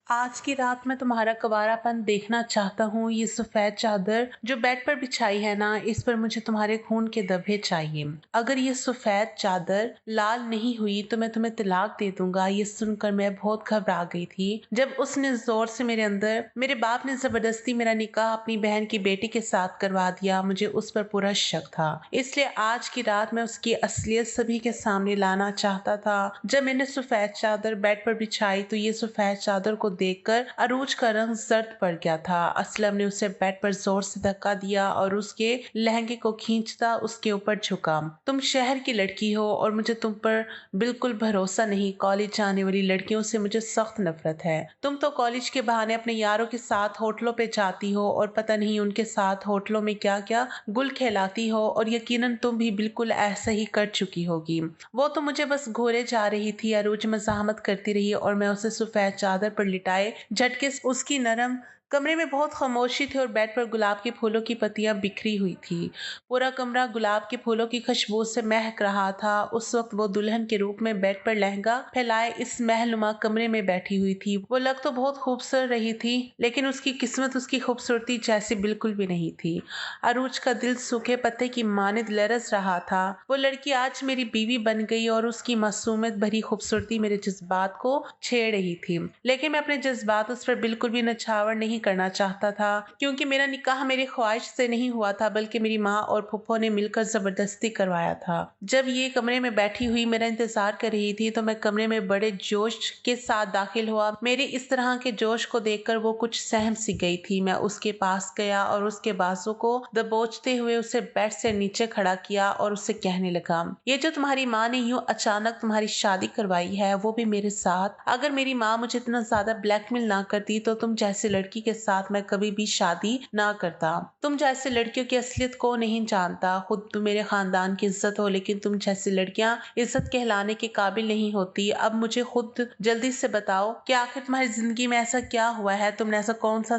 आज की रात मैं तुम्हारा कवारापन देखना चाहता हूँ। ये सफ़ेद चादर जो बेड पर बिछाई है ना, इस पर मुझे तुम्हारे खून के धब्बे चाहिए। अगर ये सफ़ेद चादर लाल नहीं हुई तो मैं तुम्हें तलाक दे दूंगा। ये सुनकर मैं बहुत घबरा गई थी जब उसने जोर से मेरे बाप ने जबरदस्ती मेरा निकाह अपनी बहन की बेटी के साथ करवा दिया। मुझे उस पर पूरा शक था, इसलिए आज की रात मैं उसकी असलियत सभी के सामने लाना चाहता था। जब मैंने सफ़ेद चादर बेड पर बिछाई तो ये सफ़ेद चादर को देखकर अरूज का रंग जर्द पड़ गया था। असलम ने उसे बेड पर जोर से धक्का दिया और उसके लहंगे को खींचता उसके ऊपर झुका। तुम शहर की लड़की हो और मुझे तुम पर बिल्कुल भरोसा नहीं। कॉलेज जाने वाली लड़कियों से मुझे सख्त नफरत है। तुम तो कॉलेज के बहाने अपने यारों के साथ होटलों पे जाती हो और पता नहीं उनके साथ होटलों में क्या क्या गुल खिलाती हो, और यकीनन तुम भी बिल्कुल ऐसा ही कर चुकी होगी। वो तो मुझे बस घूरे जा रही थी। अरूज मजामत करती रही और मैं उसे सफेद चादर पर लिटाए झटके से उसकी नरम कमरे में बहुत खामोशी थी और बेड पर गुलाब के फूलों की पत्तियां बिखरी हुई थी। पूरा कमरा गुलाब के फूलों की खुशबू से महक रहा था। उस वक्त वो दुल्हन के रूप में बेड पर लहंगा फैलाए इस महलनुमा कमरे में बैठी हुई थी। वो लग तो बहुत खूबसूरत रही थी, लेकिन उसकी किस्मत उसकी खूबसूरती जैसी बिल्कुल भी नहीं थी। अरूज का दिल सूखे पत्ते की मानिंद लरस रहा था। वो लड़की आज मेरी बीवी बन गई और उसकी मासूमियत भरी खूबसूरती मेरे जज्बात को छेड़ रही थी। लेकिन मैं अपने जज्बात उस पर बिल्कुल भी नछावर नहीं करना चाहता था, क्योंकि मेरा निकाह मेरी ख्वाहिश से नहीं हुआ था, बल्कि मेरी माँ और फुफ्फो ने मिलकर जबरदस्ती करवाया था। जब ये कमरे में बैठी हुई मेरा इंतजार कर रही थी तो मैं कमरे में बड़े जोश के साथ दाखिल हुआ। मेरे इस तरह के जोश को देखकर वो कुछ सहम सी गई थी। मैं उसके पास गया और उसके बाजू को दबोचते हुए उसे बेड से नीचे खड़ा किया और उससे कहने लगा, ये जो तुम्हारी माँ ने यूं अचानक तुम्हारी शादी करवाई है वो भी मेरे साथ। अगर मेरी माँ मुझे इतना ज्यादा ब्लैकमेल ना करती तो तुम जैसी लड़की के साथ मैं कभी भी शादी ना करता। तुम जैसे लड़कियों की असलियत को नहीं जानता। खुद तुम मेरे खानदान की इज्जत हो, लेकिन तुम जैसी लड़कियां इज्जत कहलाने के काबिल नहीं होती। अब मुझे खुद जल्दी से बताओ कि आखिर तुम्हारी जिंदगी में ऐसा क्या हुआ है? तुमने ऐसा कौन सा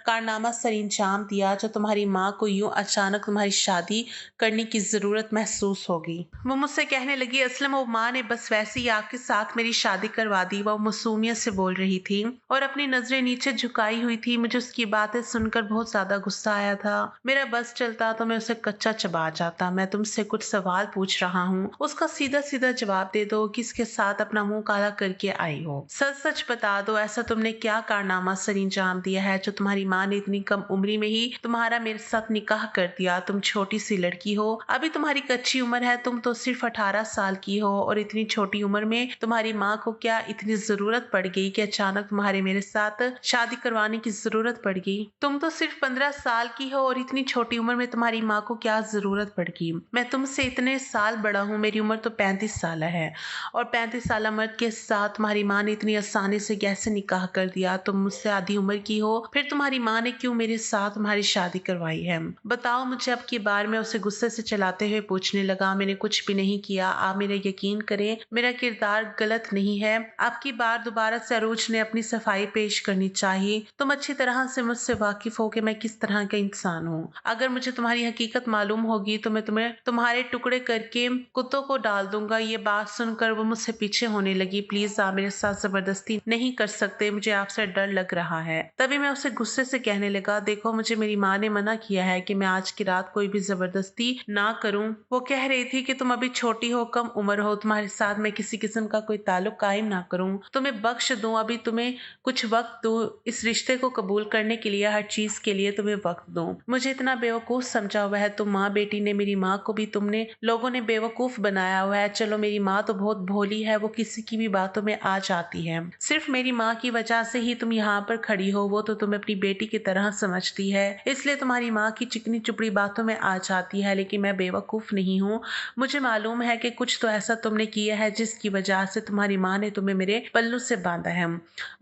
कारनामा सर अंजाम दिया जो तुम्हारी माँ को यूं अचानक तुम्हारी शादी करने की जरूरत महसूस होगी? वो मुझसे कहने लगी, असलम वो माँ ने बस वैसे ही आपके साथ मेरी शादी करवा दी। वो मासूमियत से बोल रही थी और अपनी नजरें नीचे झुकाई हुई थी। मुझे उसकी बातें सुनकर बहुत ज्यादा गुस्सा आया था। मेरा बस चलता तो मैं उसे कच्चा चबा जाता। मैं तुमसे कुछ सवाल पूछ रहा हूँ, उसका सीधा सीधा जवाब दे दो। किसके साथ अपना मुंह काला करके आई हो? सच सच बता दो, ऐसा तुमने क्या कारनामा सर अंजाम दिया है जो तुम्हारी माँ ने इतनी कम उम्री में ही तुम्हारा मेरे साथ निकाह कर दिया? तुम छोटी सी लड़की हो, अभी तुम्हारी कच्ची उम्र है। तुम तो सिर्फ 18 साल की हो और इतनी छोटी उम्र में तुम्हारी माँ को क्या इतनी जरूरत पड़ गई कि अचानक तुम्हारे मेरे साथ शादी करवाने की जरूरत पड़ गई? तुम तो सिर्फ 15 साल की हो और इतनी छोटी उम्र में तुम्हारी माँ को क्या जरूरत पड़ गई? मैं तुमसे इतने साल बड़ा हूँ, मेरी उम्र तो 35 साल है, और 35 साल मर्द के साथ तुम्हारी माँ ने इतनी आसानी से कैसे निकाह कर दिया? तुम मुझसे आधी उम्र की हो, फिर तुम्हारी माँ ने क्यों मेरे साथ तुम्हारी शादी करवाई है? बताओ मुझे। अब की बार मैं उसे गुस्से से चलाते हुए पूछने लगा, मैंने कुछ भी नहीं किया। आप मेरा यकीन करें, मेरा किरदार गलत नहीं है। अब की बार दोबारा से अरूज ने अपनी सफाई पेश करनी चाहिए। तुम अच्छी तरह से मुझसे वाकिफ हो कि मैं किस तरह का इंसान हूँ। अगर मुझे तुम्हारी हकीकत मालूम होगी तो मैं तुम्हें तुम्हारे टुकड़े करके कुत्तों को डाल दूंगा। ये बात सुनकर वो मुझसे पीछे होने लगी। प्लीज आप मेरे साथ जबरदस्ती नहीं कर सकते, मुझे आपसे डर लग रहा है। तभी मैं उसे गुस्से से कहने लगा, देखो मुझे मेरी माँ ने मना किया है कि मैं आज की रात कोई भी जबरदस्ती ना करूं। वो कह रही थी कि तुम अभी छोटी हो, कम उम्र हो, तुम्हारे साथ मैं किसी किस्म का कोई ताल्लुक कायम ना करूं। तुम्हें बख्श दूं, अभी तुम्हें कुछ वक्त दूं इस रिश्ते को कबूल करने के लिए। हर चीज के लिए तुम्हें वक्त दूं। मुझे इतना बेवकूफ समझा हुआ है तुम माँ बेटी ने। मेरी माँ को भी तुमने लोगों ने बेवकूफ बनाया हुआ है। चलो मेरी माँ तो बहुत भोली है, वो किसी की भी बातों में आ जाती है। सिर्फ मेरी माँ की वजह से ही तुम यहाँ पर खड़ी हो। वो तो तुम्हें अपनी बेटी की तरह समझती है, इसलिए तुम्हारी माँ की चिकनी चुपड़ी बातों में आ जाती है। लेकिन मैं बेवकूफ नहीं हूँ। मुझे मालूम है कि कुछ तो ऐसा तुमने किया है जिसकी वजह से तुम्हारी माँ ने तुम्हें मेरे पल्लू से बांधा है।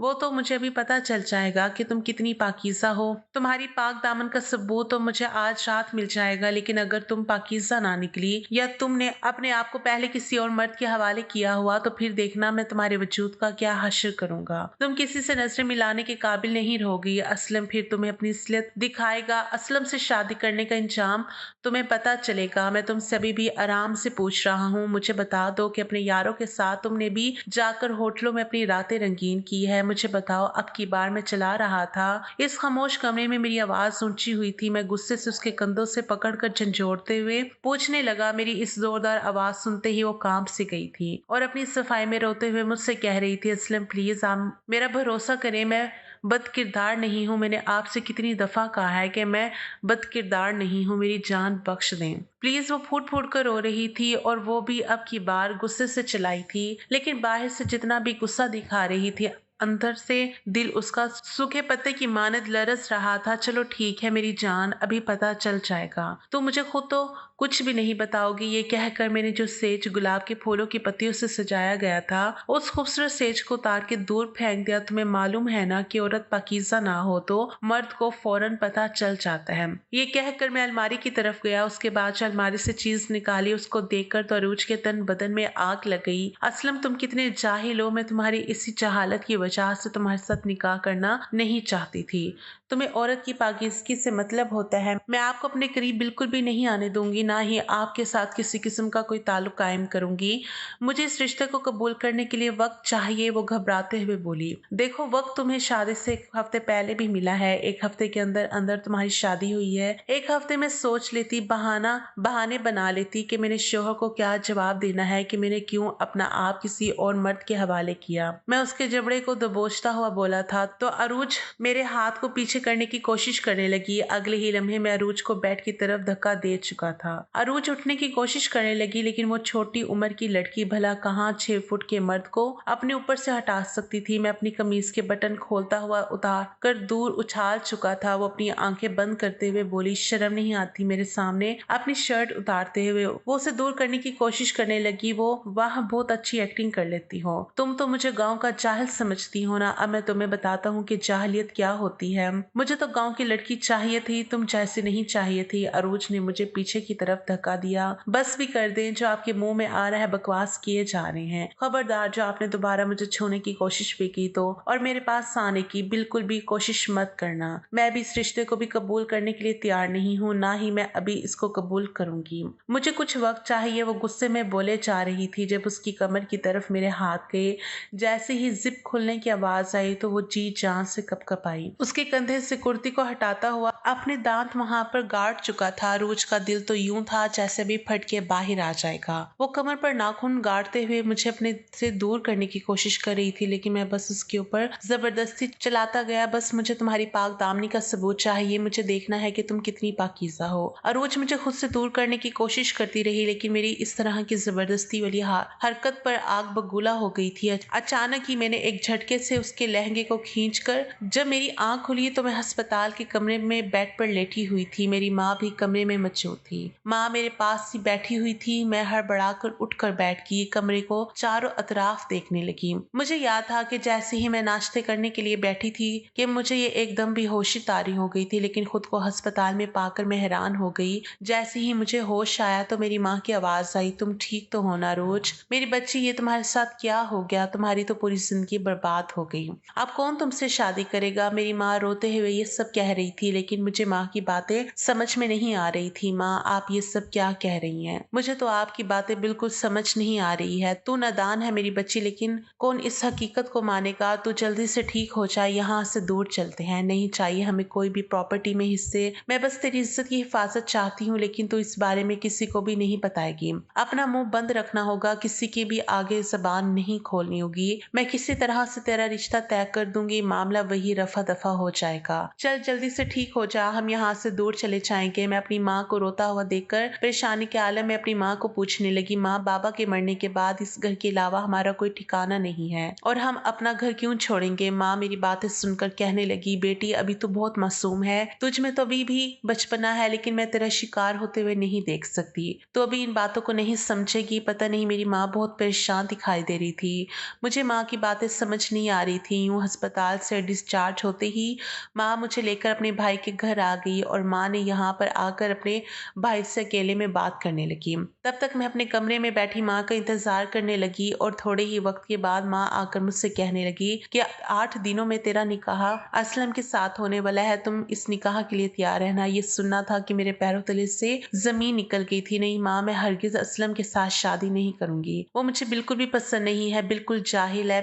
वो तो मुझे अभी पता चल जाएगा कि तुम कितनी पाकीज़ा हो। तुम्हारी पाक दामन का सबूत तो मुझे आज रात मिल जाएगा, लेकिन अगर तुम पाकीज़ा ना निकली या तुमने अपने आप को पहले किसी और मर्द के हवाले किया हुआ तो फिर देखना मैं तुम्हारे वजूद का क्या हश्र करूंगा। तुम किसी से नजरें मिलाने के काबिल नहीं रहोगी। असलम फिर तुम्हें अपनी असलियत दिखाएगा। असलम से शादी करने का इंजाम तुम्हें पता चलेगा। मैं तुमसे अभी भी आराम से पूछ रहा हूँ, मुझे बता दो कि अपने यारों के साथ तुमने भी जाकर होटलों में अपनी रातें रंगीन की है। मुझे बताओ, अब की बार मैं चला रहा था। इस खामोश कमरे में मेरी आवाज ऊंची हुई थी। मैं गुस्से से उसके कंधों से पकड़कर झंझोड़ते हुए पूछने लगा। मेरी इस जोरदार आवाज सुनते ही वो कांप सी गई थी और अपनी सफाई में रोते हुए मुझसे कह रही थी, असलम प्लीज आप मेरा भरोसा करें, मैं बदकिरदार नहीं हूँ। मैंने आपसे कितनी दफा कहा है कि मैं बदकिरदार नहीं हूँ, मेरी जान बख्श दें प्लीज। वो फूट फूट कर रो रही थी और वो भी अब की बार गुस्से से चलाई थी, लेकिन बाहर से जितना भी गुस्सा दिखा रही थी, अंदर से दिल उसका सूखे पत्ते की मानद लरस रहा था। चलो ठीक है मेरी जान, अभी पता चल जाएगा। तो मुझे खुद तो कुछ भी नहीं बताओगी। ये कहकर मैंने जो सेज गुलाब के फूलों की पत्तियों से सजाया गया था, उस खूबसूरत सेज को उतार के दूर फेंक दिया। तुम्हें मालूम है ना कि औरत पाकीज़ा ना हो तो मर्द को फौरन पता चल जाता है। ये कहकर मैं अलमारी की तरफ गया। उसके बाद जो अलमारी से चीज निकाली उसको देखकर तो अरूज के तन बदन में आग लग गई। असलम तुम कितने जाहिल हो। मैं तुम्हारी इसी जहालत की वजह से तुम्हारे साथ निकाह करना नहीं चाहती थी। तुम्हें औरत की पाकीज़गी से मतलब होता है। मैं आपको अपने करीब बिल्कुल भी नहीं आने दूंगी, ना ही आपके साथ किसी किस्म का कोई ताल्लुक कायम करूंगी। मुझे इस रिश्ते को कबूल करने के लिए वक्त चाहिए। वो घबराते हुए बोली, देखो वक्त तुम्हें शादी से एक हफ्ते पहले भी मिला है। एक हफ्ते के अंदर अंदर तुम्हारी शादी हुई है। एक हफ्ते में सोच लेती, बहाने बना लेती कि मैंने शोहर को क्या जवाब देना है कि मैंने क्यों अपना आप किसी और मर्द के हवाले किया। मैं उसके जबड़े को दबोचता हुआ बोला था तो अरूज मेरे हाथ को पीछे करने की कोशिश करने लगी। अगले ही लम्हे में अरूज को बेड की तरफ धक्का दे चुका था। अरूज उठने की कोशिश करने लगी, लेकिन वो छोटी उम्र की लड़की भला कहाँ 6 फुट के मर्द को अपने ऊपर से हटा सकती थी। मैं अपनी कमीज के बटन खोलता हुआ उतार कर दूर उछाल चुका था। वो अपनी आंखें बंद करते हुए बोली, शर्म नहीं आती मेरे सामने अपनी शर्ट उतारते हुए। वो उसे दूर करने की कोशिश करने लगी। वो वाह बहुत अच्छी एक्टिंग कर लेती हो। तुम तो मुझे गाँव का जाहिल समझती हो ना। अब मैं तुम्हें बताता हूँ कि जाहिलियत क्या होती है। मुझे तो गांव की लड़की चाहिए थी, तुम जैसी नहीं चाहिए थी। अरूज ने मुझे पीछे की तरफ धक्का दिया। बस भी कर दें, जो आपके मुंह में आ रहा है बकवास किए जा रहे हैं। खबरदार, जो आपने दोबारा मुझे छूने की कोशिश भी की तो और मेरे पास आने की बिल्कुल भी कोशिश मत करना। मैं भी इस रिश्ते को भी कबूल करने के लिए तैयार नहीं हूँ, ना ही मैं अभी इसको कबूल करूंगी। मुझे कुछ वक्त चाहिए। वो गुस्से में बोले जा रही थी जब उसकी कमर की तरफ मेरे हाथ गए। जैसे ही जिप खुलने की आवाज आई तो वो जी जान से कपकपाई। उसके कंधे से कुर्ती को हटाता हुआ अपने दांत वहां पर गाड़ चुका था। अरूज का दिल तो यूं था जैसे भी फट के बाहर आ जाएगा। वो कमर पर नाखून गाड़ते हुए मुझे अपने से दूर करने की कोशिश कर रही थी, लेकिन मैं बस उसके ऊपर जबरदस्ती चलाता गया। बस मुझे तुम्हारी पाक दामनी का सबूत चाहिए। मुझे देखना है कि तुम कितनी पाकीज़ा हो। अरूज मुझे खुद से दूर करने की कोशिश करती रही, लेकिन मेरी इस तरह की जबरदस्ती वाली हरकत पर आग बगूला हो गई थी। अचानक ही मैंने एक झटके से उसके लहंगे को खींचकर जब मेरी आंख खुली तो मैं अस्पताल के कमरे में बेड पर लेटी हुई थी। मेरी माँ भी कमरे में मौजूद थी। माँ मेरे पास ही बैठी हुई थी। मैं हड़बड़ाकर उठकर बैठ गई, कमरे को चारों अतराफ देखने लगी। मुझे याद था कि जैसे ही मैं नाश्ते करने के लिए बैठी थी कि मुझे ये एकदम बेहोशी तारी हो गई थी, लेकिन खुद को अस्पताल में पाकर मैं हैरान हो गई। जैसे ही मुझे होश आया तो मेरी माँ की आवाज आई, तुम ठीक तो हो ना रोज? मेरी बच्ची, ये तुम्हारे साथ क्या हो गया? तुम्हारी तो पूरी जिंदगी बर्बाद हो गई। अब कौन तुमसे शादी करेगा? मेरी माँ रोते हुए ये सब कह रही थी, लेकिन मुझे माँ की बातें समझ में नहीं आ रही थी। माँ, आप ये सब क्या कह रही हैं? मुझे तो आपकी बातें बिल्कुल समझ नहीं आ रही है। तू नादान है मेरी बच्ची, लेकिन कौन इस हकीकत को मानेगा? तू जल्दी से ठीक हो जाए, यहाँ से दूर चलते हैं। नहीं चाहिए हमें कोई भी प्रॉपर्टी में हिस्से। मैं बस तेरी इज्जत की हिफाजत चाहती हूँ, लेकिन तू इस बारे में किसी को भी नहीं बताएगी। अपना मुंह बंद रखना होगा, किसी की भी आगे जबान नहीं खोलनी होगी। मैं किसी तरह से तेरा रिश्ता तय कर दूंगी, मामला वही रफा दफा हो जाएगा। चल जल्दी से ठीक हो जा, हम यहाँ से दूर चले जाएंगे। मैं अपनी माँ को रोता हुआ देखकर परेशानी के आलम में अपनी माँ को पूछने लगी, माँ, बाबा के मरने के बाद इस घर के अलावा हमारा कोई ठिकाना नहीं है और हम अपना घर क्यों छोड़ेंगे। माँ मेरी बातें सुनकर कहने लगी, बेटी अभी तो बहुत मासूम है, तुझ में तो अभी भी बचपना है, लेकिन मैं तेरा शिकार होते हुए नहीं देख सकती। तो अभी इन बातों को नहीं समझेगी। पता नहीं मेरी माँ बहुत परेशान दिखाई दे रही थी। मुझे माँ की बातें समझ नहीं आ रही थी। यूं अस्पताल से डिस्चार्ज होते ही माँ मुझे लेकर अपने भाई के घर आ गई और माँ ने यहाँ पर आकर अपने भाई से अकेले में बात करने लगी। तब तक मैं अपने कमरे में बैठी माँ का इंतजार करने लगी और थोड़े ही वक्त के बाद माँ आकर मुझसे कहने लगी कि 8 दिनों में तेरा निकाह असलम के साथ होने वाला है, तुम इस निकाह के लिए तैयार रहना। ये सुनना था कि मेरे पैरों तले से जमीन निकल गई थी। नहीं माँ, मैं हरगिज असलम के साथ शादी नहीं करूंगी। वो मुझे बिल्कुल भी पसंद नहीं है, बिल्कुल जाहिल है।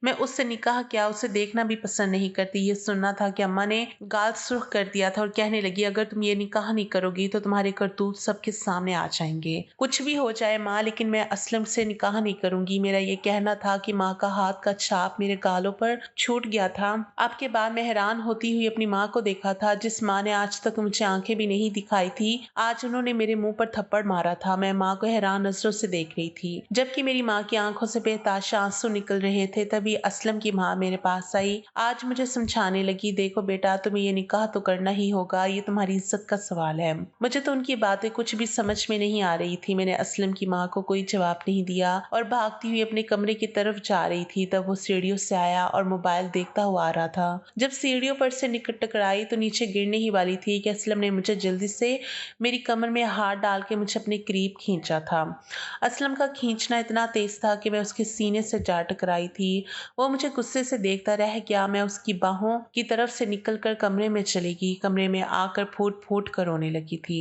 मैं उससे निकाह क्या, उसे देखना भी पसंद नहीं करती। ये सुनना था कि अम्मा ने गाल सुर्ख कर दिया था और कहने लगी, अगर तुम ये निकाह नहीं करोगी तो तुम्हारे करतूत सबके सामने आ जाएंगे। कुछ भी हो जाए माँ, लेकिन मैं असलम से निकाह नहीं करूंगी। मेरा ये कहना था कि माँ का हाथ का छाप मेरे गालों पर छूट गया था। आपके बाद मैं हैरान होती हुई अपनी माँ को देखा था, जिस माँ ने आज तक मुझे आंखें भी नहीं दिखाई थी। आज उन्होंने मेरे मुंह पर थप्पड़ मारा था। मैं माँ को हैरान नजरों से देख रही थी। जबकि मेरी माँ की आंखों से बेताशा आंसू निकल रहे थे, तभी असलम की माँ मेरे पास आई। आज मुझे समझाने लगी, देखो बेटा, तुम्हें ये निकाह तो करना ही होगा, ये तुम्हारी इज्जत का सवाल है। मुझे तो उनकी बातें कुछ भी समझ में नहीं आ रही थी। मैंने असलम की माँ को कोई जवाब नहीं दिया और भागती हुई अपने कमरे की तरफ जा रही थी। तब वो सीढ़ियों से आया और मोबाइल देखता हुआ आ रहा था। जब सीढ़ियों पर से निकट टकराई तो नीचे गिरने ही वाली थी कि असलम ने मुझे जल्दी से मेरी कमर में हाथ डाल के मुझे अपने करीब खींचा था। असलम का खींचना इतना तेज था कि मैं उसके सीने से जा टकराई थी। वो मुझे गुस्से से देखता रह गया। मैं उसकी बाहों की तरफ से निकलकर कमरे में चली गई। कमरे में आकर फूट फूट कर रोने लगी थी।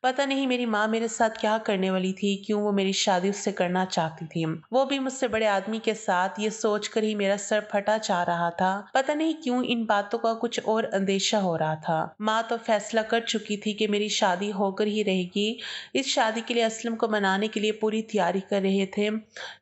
पता नहीं मेरी माँ मेरे साथ क्या करने वाली थी, क्यों वो मेरी शादी उससे करना चाहती थी, वो भी मुझसे बड़े आदमी के साथ। ये सोचकर ही मेरा सर फटा जा रहा था। पता नहीं क्यों इन बातों का कुछ और अंदेशा हो रहा था। माँ तो फैसला कर चुकी थी कि मेरी शादी होकर ही रहेगी। इस शादी के लिए असलम को मनाने के लिए पूरी तैयारी कर रहे थे।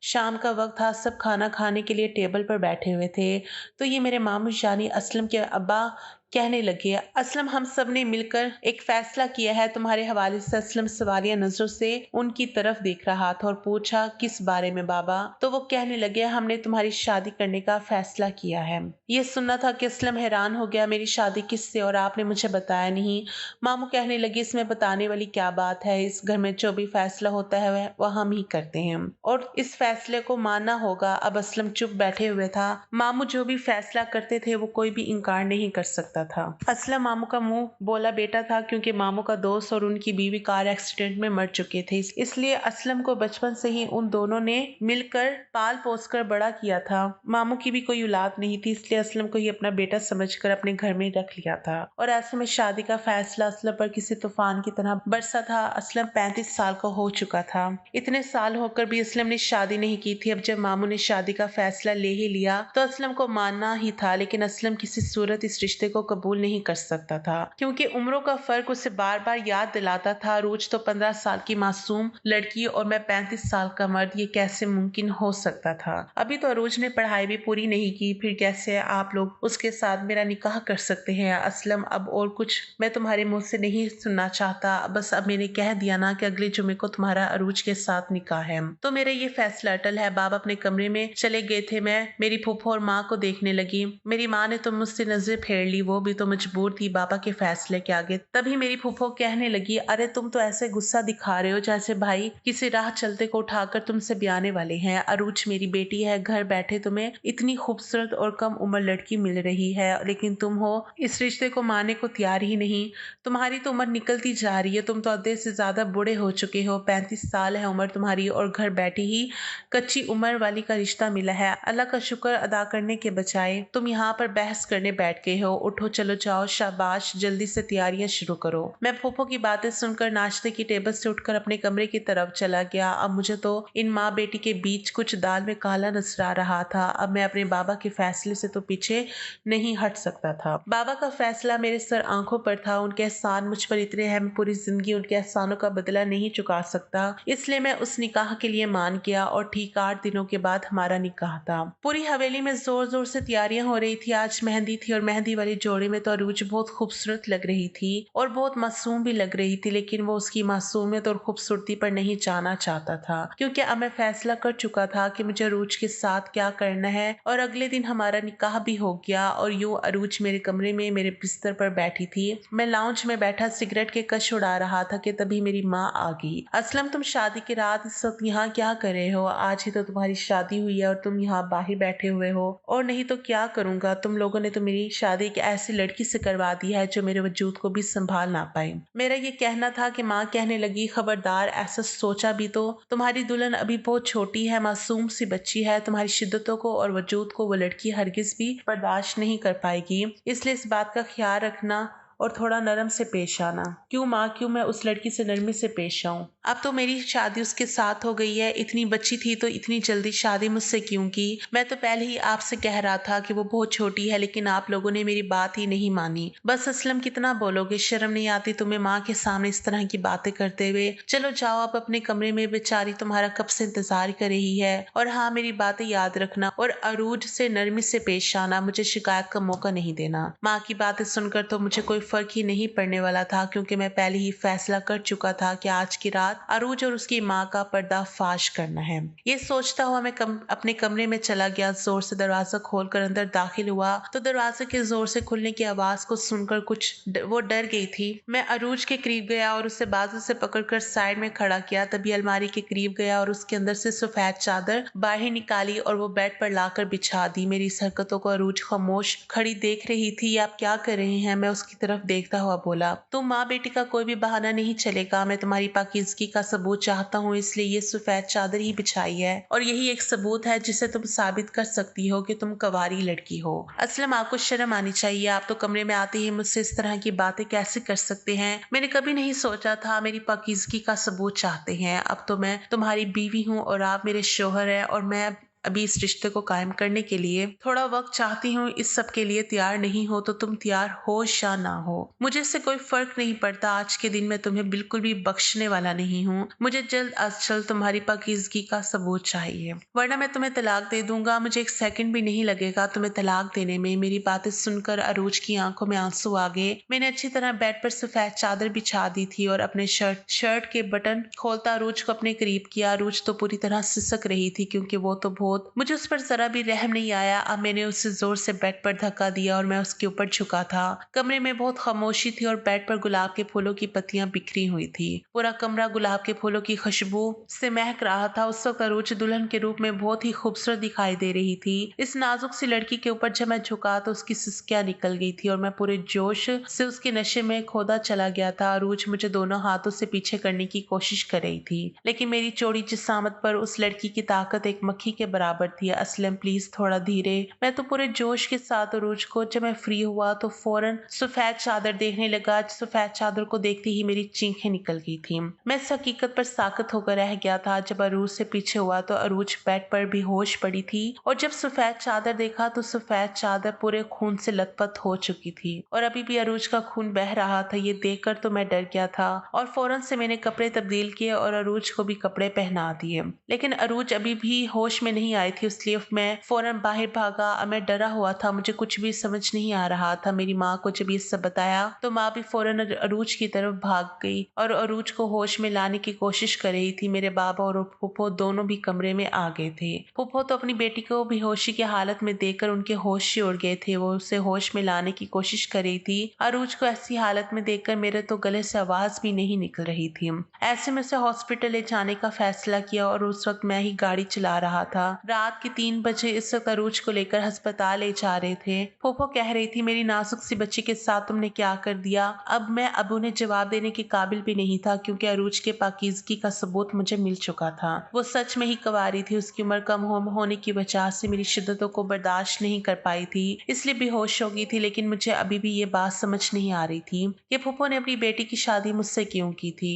शाम का वक्त था, सब खाना खाने के लिए टेबल पर बैठे हुए थे। तो ये मेरे मामू यानी असलम के अब्बा कहने लगे, असलम, हम सब ने मिलकर एक फैसला किया है तुम्हारे हवाले से। असलम सवालिया नजरों से उनकी तरफ देख रहा था और पूछा, किस बारे में बाबा? तो वो कहने लगे, हमने तुम्हारी शादी करने का फैसला किया है। ये सुनना था कि असलम हैरान हो गया, मेरी शादी किससे और आपने मुझे बताया नहीं? मामू कहने लगे, इसमें बताने वाली क्या बात है, इस घर में जो भी फैसला होता है वह हम ही करते हैं और इस फैसले को मानना होगा। अब असलम चुप बैठे हुए था। मामू जो भी फैसला करते थे वो कोई भी इनकार नहीं कर सकता था। असलम मामू का मुंह बोला बेटा था, क्योंकि मामू का दोस्त और उनकी बीवी कार एक्सीडेंट में मर चुके थे, इसलिए असलम को बचपन से ही उन दोनों ने मिलकर पाल पोस कर बड़ा किया था। मामू की भी कोई औलाद नहीं थी, इसलिए असलम को ही अपना बेटा समझकर अपने घर में रख लिया था और ऐसे में शादी का फैसला असलम पर किसी तूफान की तरह बरसा था। असलम 35 साल का हो चुका था। इतने साल होकर भी असलम ने शादी नहीं की थी। अब जब मामू ने शादी का फैसला ले ही लिया तो असलम को मानना ही था, लेकिन असलम किसी सूरत इस रिश्ते को कबूल नहीं कर सकता था, क्योंकि उम्रों का फर्क उसे बार बार याद दिलाता था। रोज तो 15 साल की मासूम लड़की और मैं 35 साल का मर्द, ये कैसे मुमकिन हो सकता था? अभी तो अरूज ने पढ़ाई भी पूरी नहीं की, फिर कैसे आप लोग उसके साथ मेरा निकाह कर सकते हैं? असलम, अब और कुछ मैं तुम्हारे मुंह से नहीं सुनना चाहता। बस अब मैंने कह दिया ना कि अगले जुमे को तुम्हारा अरूज के साथ निकाह है, तो मेरा ये फैसला अटल है। बाबा अपने कमरे में चले गए थे। मैं मेरी फूफो और माँ को देखने लगी। मेरी माँ ने तो मुझसे नजर फेर ली, वो भी तो मजबूर थी बाबा के फैसले के आगे। तभी मेरी फूफो कहने लगी, अरे तुम तो ऐसे गुस्सा दिखा रहे हो जैसे भाई किसी राह चलते को उठाकर तुमसे ब्याने वाले हैं। अरूज मेरी बेटी है, घर बैठे तुम्हें इतनी खूबसूरत और कम उम्र लड़की मिल रही है, लेकिन तुम हो इस रिश्ते को मानने को तैयार ही नहीं। तुम्हारी तो उम्र निकलती जा रही है, तुम तो आधे से ज्यादा बूढ़े हो चुके हो। 35 साल है उम्र तुम्हारी और घर बैठी ही कच्ची उम्र वाली का रिश्ता मिला है। अल्लाह का शुक्र अदा करने के बजाय तुम यहाँ पर बहस करने बैठ गए हो। उठो, चलो जाओ, शाबाश, जल्दी से तैयारियां शुरू करो। मैं फूफो की बातें सुनकर नाश्ते की टेबल से उठकर अपने कमरे की तरफ चला गया। अब मुझे तो इन माँ बेटी के बीच कुछ दाल में काला नजर आ रहा था। अब मैं अपने बाबा के फैसले से तो पीछे नहीं हट सकता था। बाबा का फैसला मेरे सर आंखों पर था। उनके एहसान मुझ पर इतने हैं, मैं पूरी जिंदगी उनके एहसानों का बदला नहीं चुका सकता। इसलिए मैं उस निकाह के लिए मान गया और ठीक 8 दिनों के बाद हमारा निकाह था। पूरी हवेली में जोर जोर से तैयारियां हो रही थी। आज मेहंदी थी और मेहंदी वाली जोड़ी जोड़े में तो अरूज बहुत खूबसूरत लग रही थी और बहुत मासूम भी लग रही थी, लेकिन वो उसकी मासूमियत और खूबसूरती पर नहीं जाना चाहता था, क्योंकि अब मैं फैसला कर चुका था कि मुझे अरूज के साथ क्या करना है। और अगले दिन हमारा निकाह भी हो गया और यूं अरूज मेरे कमरे में मेरे बिस्तर पर बैठी थी। मैं लाउंज में बैठा सिगरेट के कश उड़ा रहा था कि तभी मेरी माँ आ गई। असलम, तुम शादी की रात इस वक्त यहाँ क्या कर रहे हो? आज ही तो तुम्हारी शादी हुई है और तुम यहाँ बाहर बैठे हुए हो। और नहीं तो क्या करूंगा, तुम लोगों ने तो मेरी शादी एक ऐसी लड़की से करवा दी है जो मेरे वजूद को भी संभाल ना पाए। मेरा ये कहना था कि माँ कहने लगी, खबरदार, ऐसा सोचा भी तो, तुम्हारी दुल्हन अभी बहुत छोटी है, मासूम सी बच्ची है, तुम्हारी शिद्दतों को और वजूद को वो लड़की हरगिज भी बर्दाश्त नहीं कर पाएगी, इसलिए इस बात का ख्याल रखना और थोड़ा नरम से पेश आना। क्यों माँ, क्यों मैं उस लड़की से नरमी से पेश आऊं? अब तो मेरी शादी उसके साथ हो गई है, इतनी बच्ची थी तो इतनी जल्दी शादी मुझसे क्यों की? मैं तो पहले ही आपसे कह रहा था कि वो बहुत छोटी है, लेकिन आप लोगों ने मेरी बात ही नहीं मानी। बस असलम, कितना बोलोगे? शर्म नहीं आती तुम्हें माँ के सामने इस तरह की बातें करते हुए? चलो जाओ आप अपने कमरे में, बेचारी तुम्हारा कब से इंतजार कर रही है। और हाँ, मेरी बातें याद रखना और अरूज से नरमी से पेश आना, मुझे शिकायत का मौका नहीं देना। माँ की बातें सुनकर तो मुझे कोई फर्क ही नहीं पड़ने वाला था, क्योंकि मैं पहले ही फैसला कर चुका था कि आज की रात अरूज और उसकी माँ का पर्दाफाश करना है। ये सोचता हुआ मैं अपने कमरे में चला गया। जोर से दरवाजा खोलकर अंदर दाखिल हुआ तो दरवाजे के जोर से खुलने की आवाज को सुनकर वो डर गई थी। मैं अरूज के करीब गया और उसे बाजू से पकड़कर साइड में खड़ा किया। तभी अलमारी के करीब गया और उसके अंदर से सफेद चादर बाहर निकाली और वो बेड पर लाकर बिछा दी। मेरी इस हरकतों को अरूज खामोश खड़ी देख रही थी। आप क्या कर रहे हैं? मैं उसकी तरफ देखता हुआ बोला। तुम माँ बेटी का कोई भी बहाना नहीं चलेगा। मैं तुम्हारी पाकीज़गी का सबूत चाहता हूँ, इसलिए ये सफेद चादर ही बिछाई है और यही एक सबूत है जिसे तुम साबित कर सकती हो कि तुम कवारी लड़की हो। असलम, आपको शर्म आनी चाहिए। आप तो कमरे में आते ही मुझसे इस तरह की बातें कैसे कर सकते हैं? मैंने कभी नहीं सोचा था मेरी पाकीज़गी का सबूत चाहते हैं। अब तो मैं तुम्हारी बीवी हूँ और आप मेरे शोहर हैं और मैं अभी इस रिश्ते को कायम करने के लिए थोड़ा वक्त चाहती हूँ। इस सब के लिए तैयार नहीं हो तो तुम तैयार हो या ना हो, मुझे इससे कोई फर्क नहीं पड़ता। आज के दिन मैं तुम्हें बिल्कुल भी बख्शने वाला नहीं हूँ। मुझे जल्द अज जल्द तुम्हारी पाकीज़गी का सबूत चाहिए, वरना मैं तुम्हें तलाक दे दूंगा। मुझे एक सेकंड भी नहीं लगेगा तुम्हें तलाक देने में। मेरी बातें सुनकर अरूज की आंखों में आंसू आ गए। मैंने अच्छी तरह बेड पर सफेद चादर बिछा दी थी और अपने शर्ट के बटन खोलता अरूज को अपने करीब किया। अरूज तो पूरी तरह सिसक रही थी, क्योंकि वो तो मुझे उस पर जरा भी रहम नहीं आया। अब मैंने उसे जोर से बेड पर धक्का दिया और मैं उसके ऊपर झुका था। कमरे में बहुत खामोशी थी और बेड पर गुलाब के फूलों की पत्तियां बिखरी हुई थी। पूरा कमरा गुलाब के फूलों की खुशबू से महक रहा था। उस वक्त अरूज दुल्हन के रूप में बहुत ही खूबसूरत दिखाई दे रही थी। इस नाजुक सी लड़की के ऊपर जब मैं झुका तो उसकी सिसकियां निकल गई थी और मैं पूरे जोश से उसके नशे में खोदा चला गया था। अरूज मुझे दोनों हाथों से पीछे करने की कोशिश कर रही थी, लेकिन मेरी चौड़ी जिसामत पर उस लड़की की ताकत एक मक्खी के बराबर थी। असलम, प्लीज थोड़ा धीरे। मैं तो पूरे जोश के साथ अरूज को, जब मैं फ्री हुआ तो फौरन सफेद चादर देखने लगा। सफेद चादर को देखते ही मेरी चीखें निकल गई थी। मैं इस हकीकत पर साकत होकर रह गया था। जब अरूज से पीछे हुआ तो अरूज बेड पर बेहोश पड़ी थी और जब सफेद चादर देखा तो सफेद चादर पूरे खून से लथपथ हो चुकी थी और अभी भी अरूज का खून बह रहा था। ये देखकर तो मैं डर गया था और फौरन से मैंने कपड़े तब्दील किए और अरूज को भी कपड़े पहना दिए, लेकिन अरूज अभी भी होश में नहीं आई थी, इसलिए मैं फौरन बाहर भागा। मैं डरा हुआ था, मुझे कुछ भी समझ नहीं आ रहा था। मेरी माँ को जब ये सब बताया तो माँ भी फौरन अरूज की तरफ भाग गई और अरूज को होश में लाने की कोशिश कर रही थी। मेरे बाबा और फूफो दोनों भी कमरे में आ गए थे। फूफो तो अपनी बेटी को बेहोशी की हालत में देखकर उनके होश ही उड़ गए थे। वो उसे होश में लाने की कोशिश कर रही थी। अरूज को ऐसी हालत में देखकर मेरे तो गले से आवाज भी नहीं निकल रही थी। ऐसे में उसे हॉस्पिटल ले जाने का फैसला किया और उस वक्त मैं ही गाड़ी चला रहा था। रात के 3 बजे इस वक्त अरूज को लेकर अस्पताल ले जा रहे थे। फूफो कह रही थी, मेरी नाजुक सी बच्ची के साथ तुमने क्या कर दिया? अब उन्हें जवाब देने के काबिल भी नहीं था, क्योंकि अरूज के पाकीज़गी का सबूत मुझे मिल चुका था। वो सच में ही कुंवारी थी। उसकी उम्र कम होने की वजह से मेरी शिद्दतों को बर्दाश्त नहीं कर पाई थी, इसलिए बेहोश हो गई थी। लेकिन मुझे अभी भी ये बात समझ नहीं आ रही थी कि फूफो ने अपनी बेटी की शादी मुझसे क्यों की थी।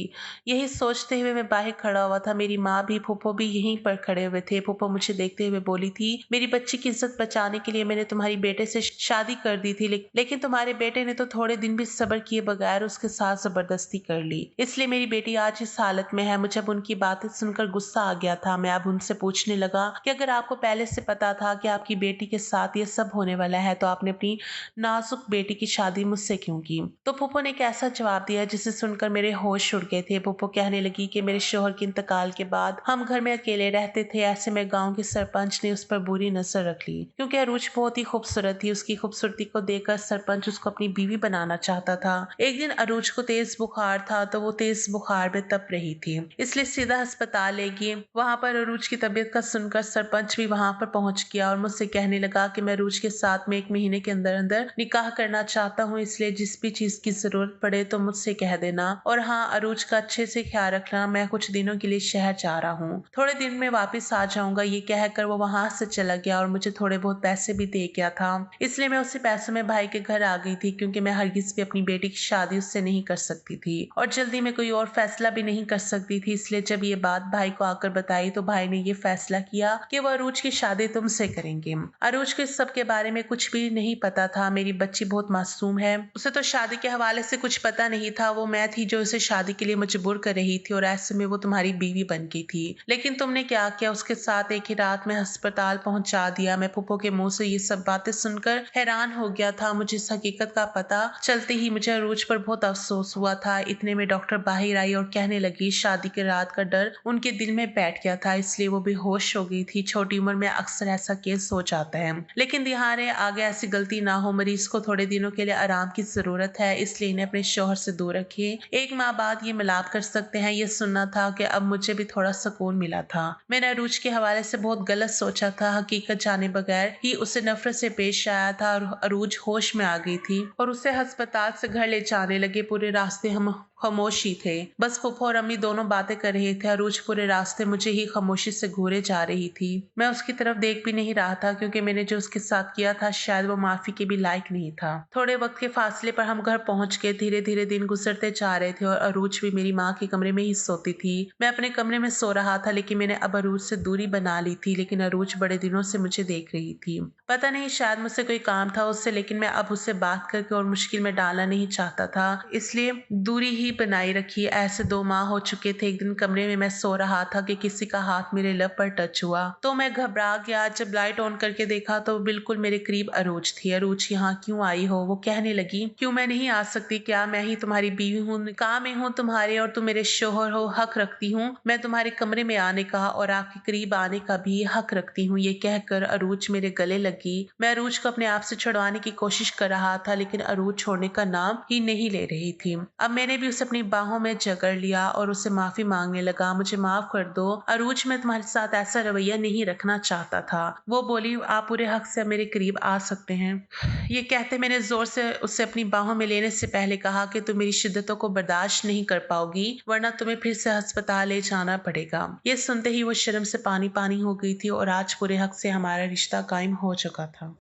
यही सोचते हुए मैं बाहर खड़ा हुआ था। मेरी माँ भी फूफो भी यहीं पर खड़े हुए थे। फूफो मुझे मुझे देखते हुए बोली थी, मेरी बच्ची की इज्जत बचाने के लिए मैंने तुम्हारी बेटे से शादी कर दी थी, लेकिन तुम्हारे बेटे ने तो थोड़े दिन भी सब्र किए बगैर उसके साथ जबरदस्ती कर ली, इसलिए मेरी बेटी आज इस हालत में है। मुझे अब उनकी बातें सुनकर गुस्सा आ गया था। मैं अब उनसे पूछने लगा कि अगर आपको पहले से पता था कि आपकी बेटी के साथ ये सब होने वाला है तो आपने अपनी नाजुक बेटी की शादी मुझसे क्यों की? तो फूफो ने एक ऐसा जवाब दिया जिसे सुनकर मेरे होश उड़ गए थे। फूफो कहने लगी कि मेरे शोहर के इंतकाल के बाद हम घर में अकेले रहते थे, ऐसे में गांव के सरपंच ने उस पर बुरी नजर रख ली क्योंकि अरूज बहुत ही खूबसूरत थी। उसकी खूबसूरती को देखकर सरपंच उसको अपनी बीवी बनाना चाहता था। एक दिन अरूज को तेज बुखार था तो वो तेज बुखार में तप रही थी, इसलिए सीधा अस्पताल ले गए। वहां पर अरूज की तबीयत का सुनकर सरपंच भी वहां पर पहुंच गया और मुझसे कहने लगा कि मैं अरूज के साथ में 1 महीने के अंदर अंदर निकाह करना चाहता हूँ, इसलिए जिस भी चीज की जरूरत पड़े तो मुझसे कह देना। और हाँ, अरूज का अच्छे से ख्याल रखना, मैं कुछ दिनों के लिए शहर जा रहा हूँ, थोड़े दिन में वापस आ जाऊंगा। ये कहकर वो वहां से चला गया और मुझे थोड़े बहुत पैसे भी दे गया था, इसलिए मैं उसी पैसों में भाई के घर आ गई थी क्योंकि मैं हरगिज भी अपनी बेटी की शादी उससे नहीं कर सकती थी और जल्दी में कोई और फैसला भी नहीं कर सकती थी। इसलिए जब ये बात भाई को आकर बताई तो भाई ने ये फैसला किया कि वो अरूज की शादी तुमसे करेंगे। अरूज को इस सब के बारे में कुछ भी नहीं पता था। मेरी बच्ची बहुत मासूम है, उसे तो शादी के हवाले से कुछ पता नहीं था। वो मैं थी जो उसे शादी के लिए मजबूर कर रही थी और ऐसे में वो तुम्हारी बीवी बन गई थी। लेकिन तुमने क्या किया, उसके साथ एक ही रात में अस्पताल पहुंचा दिया। मैं फूफो के मुंह से ये सब बातें सुनकर हैरान हो गया था। मुझे इस हकीकत का पता चलते ही मुझे अरूज पर बहुत अफसोस हुआ था। इतने में डॉक्टर बाहर आई और कहने लगी शादी के रात का डर उनके दिल में बैठ गया था, इसलिए वो बेहोश हो गई थी। छोटी उम्र में अक्सर ऐसा केस हो जाता है, लेकिन ध्यान रहे आगे ऐसी गलती ना हो। मरीज को थोड़े दिनों के लिए आराम की जरूरत है, इसलिए इन्हें अपने शौहर से दूर रखिए। 1 माह बाद ये मिलाप कर सकते हैं। ये सुनना था कि अब मुझे भी थोड़ा सुकून मिला था। मैंने अरूज के हवाले से बहुत गलत सोचा था। हकीकत जाने बगैर ही उसे नफरत से पेश आया था और अरूज होश में आ गई थी और उसे अस्पताल से घर ले जाने लगे। पूरे रास्ते हम खामोशी थे, बस फूफो और अम्मी दोनों बातें कर रहे थे। अरूज पूरे रास्ते मुझे ही खामोशी से घूरे जा रही थी। मैं उसकी तरफ देख भी नहीं रहा था क्योंकि मैंने जो उसके साथ किया था शायद वो माफी के भी लायक नहीं था। थोड़े वक्त के फासले पर हम घर पहुंच गए। धीरे धीरे दिन गुजरते जा रहे थे और अरूज भी मेरी माँ के कमरे में ही सोती थी। मैं अपने कमरे में सो रहा था, लेकिन मैंने अब अरूज से दूरी बना ली थी। लेकिन अरूज बड़े दिनों से मुझे देख रही थी। पता नहीं शायद मुझसे कोई काम था उससे, लेकिन मैं अब उससे बात करके और मुश्किल में डालना नहीं चाहता था, इसलिए दूरी ही बनाई रखी। ऐसे 2 माह हो चुके थे। एक दिन कमरे में मैं सो रहा था कि किसी का हाथ मेरे लब पर टच हुआ तो मैं घबरा गया। जब लाइट ऑन करके देखा तो बिल्कुल मेरे करीब अरूज थी। अरूज, यहाँ क्यों आई हो? वो कहने लगी, क्यों मैं नहीं आ सकती? क्या मैं ही तुम्हारी बीवी हूँ? कहाँ में हूँ तुम्हारे और तुम मेरे शोहर हो, हक रखती हूँ मैं तुम्हारे कमरे में आने का और आपके करीब आने का भी हक रखती हूँ। ये कहकर अरूज मेरे गले लगी। मैं अरूज को अपने आप से छुड़वाने की कोशिश कर रहा था, लेकिन अरूज छोड़ने का नाम ही नहीं ले रही थी। अब मैंने भी उसे अपनी बाहों में जकड़ लिया और उसे माफी मांगने लगा। मुझे माफ कर दो अरूज, मैं तुम्हारे साथ ऐसा रवैया नहीं रखना चाहता था। वो बोली, आप पूरे हक से मेरे करीब आ सकते हैं। ये कहते मैंने जोर से उसे अपनी बाहों में लेने से पहले कहा कि तुम मेरी शिद्दतों को बर्दाश्त नहीं कर पाओगी, वरना तुम्हें फिर से अस्पताल ले जाना पड़ेगा। ये सुनते ही वो शर्म से पानी पानी हो गई थी और आज पूरे हक से हमारा रिश्ता कायम हो चुका था।